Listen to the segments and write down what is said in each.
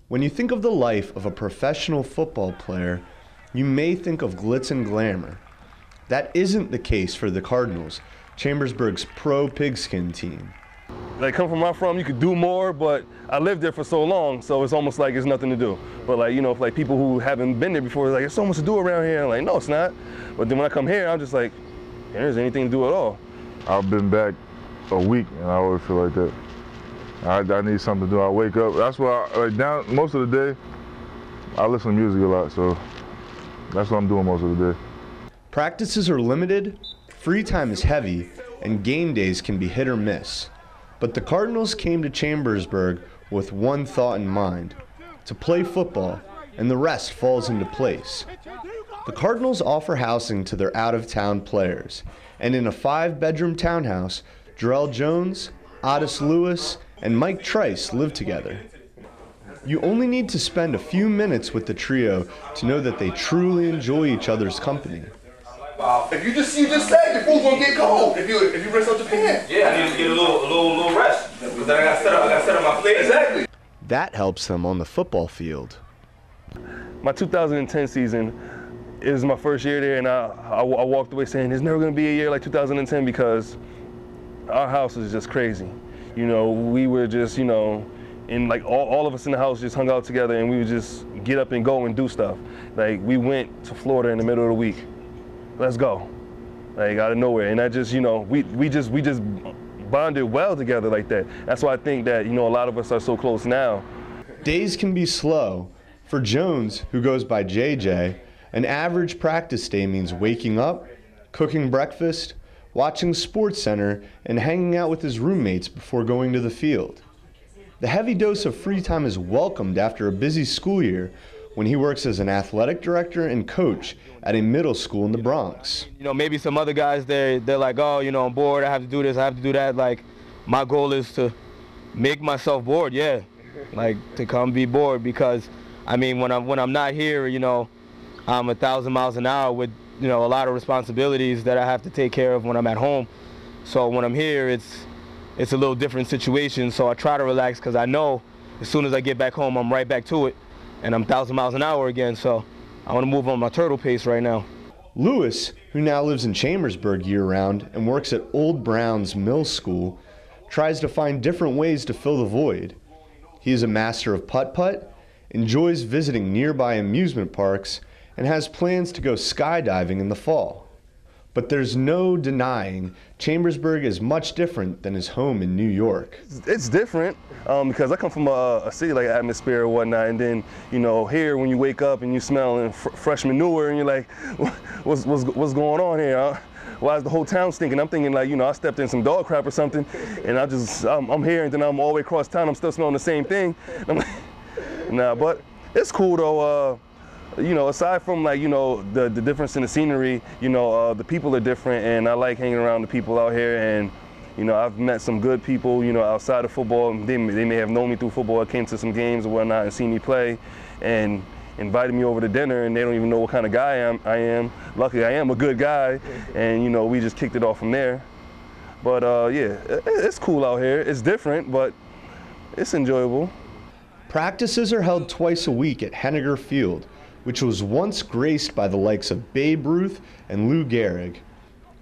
When you think of the life of a professional football player, you may think of glitz and glamour. That isn't the case for the Cardinals, Chambersburg's pro pigskin team. Like, come from where I'm from, you could do more, but I lived there for so long, so it's almost like it's nothing to do. But like, you know, if like people who haven't been there before, like, there's so much to do around here. I'm like, no, it's not. But then when I come here, I'm just like, there's anything to do at all. I've been back a week and I always feel like that. I need something to do. I wake up. That's why most of the day, I listen to music a lot, so that's what I'm doing most of the day. Practices are limited, free time is heavy, and game days can be hit or miss. But the Cardinals came to Chambersburg with one thought in mind: to play football, and the rest falls into place. The Cardinals offer housing to their out-of-town players, and in a 5-bedroom townhouse, Jarrell Jones, Otis Lewis, and Mike Trice live together. You only need to spend a few minutes with the trio to know that they truly enjoy each other's company. If you just said your food's gonna get cold if you rinse out your pan. Yeah, I need to get a little rest because then I got set up my plate. Exactly. That helps them on the football field. My 2010 season is my first year there, and I walked away saying there's never gonna be a year like 2010 because our house is just crazy. You know, we were just, you know, and like all of us in the house just hung out together, and we would just get up and go and do stuff. Like, we went to Florida in the middle of the week. Let's go, like, out of nowhere. And I just, you know, we just bonded well together like that. That's why I think that, you know, a lot of us are so close now. Days can be slow. For Jones, who goes by JJ, an average practice day means waking up, cooking breakfast, watching SportsCenter, and hanging out with his roommates before going to the field. The heavy dose of free time is welcomed after a busy school year when he works as an athletic director and coach at a middle school in the Bronx. You know, maybe some other guys, they're like, oh, you know, I'm bored, I have to do this, I have to do that. Like, my goal is to make myself bored, yeah. Like, to come be bored, because, I mean, when I'm not here, you know, I'm 1,000 miles an hour with, you know, a lot of responsibilities that I have to take care of when I'm at home. So when I'm here, it's a little different situation. So I try to relax because I know as soon as I get back home, I'm right back to it. And I'm 1,000 miles an hour again, so I want to move on my turtle pace right now. Lewis, who now lives in Chambersburg year-round and works at Old Brown's Mill School, tries to find different ways to fill the void. He is a master of putt-putt, enjoys visiting nearby amusement parks, and has plans to go skydiving in the fall. But there's no denying Chambersburg is much different than his home in New York. It's different because I come from a city like atmosphere or whatnot, and then, you know, here when you wake up and you smell fresh manure and you're like, what's going on here? Huh? Why is the whole town stinking? I'm thinking, like, you know, I stepped in some dog crap or something, and I'm here, and then I'm all the way across town, I'm still smelling the same thing. I'm like, nah, but it's cool though. You know, aside from, like, you know, the difference in the scenery, you know, the people are different, and I like hanging around the people out here. And, you know, I've met some good people, you know, outside of football. They may have known me through football. I came to some games or whatnot and seen me play and invited me over to dinner, and they don't even know what kind of guy I am. Luckily, I am a good guy, and, you know, we just kicked it off from there. But, yeah, it's cool out here. It's different, but it's enjoyable. Practices are held twice a week at Henniger Field, which was once graced by the likes of Babe Ruth and Lou Gehrig.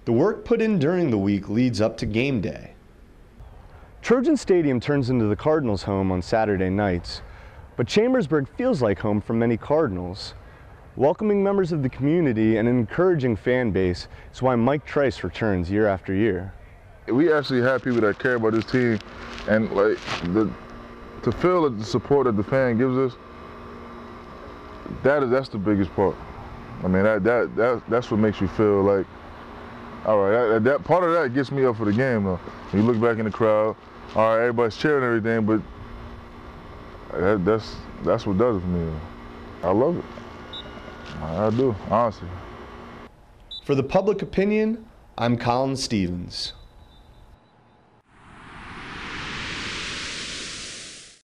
The work put in during the week leads up to game day. Trojan Stadium turns into the Cardinals' home on Saturday nights, but Chambersburg feels like home for many Cardinals. Welcoming members of the community and an encouraging fan base is why Mike Trice returns year after year. We actually have people that care about this team, and like to feel the support that the fan gives us, that's the biggest part. I mean, that's what makes you feel like, all right, that part of that gets me up for the game though. You look back in the crowd, all right, everybody's cheering and everything, but that's what does it for me. I love it. I do, honestly. For the Public Opinion, I'm Colin Stevens.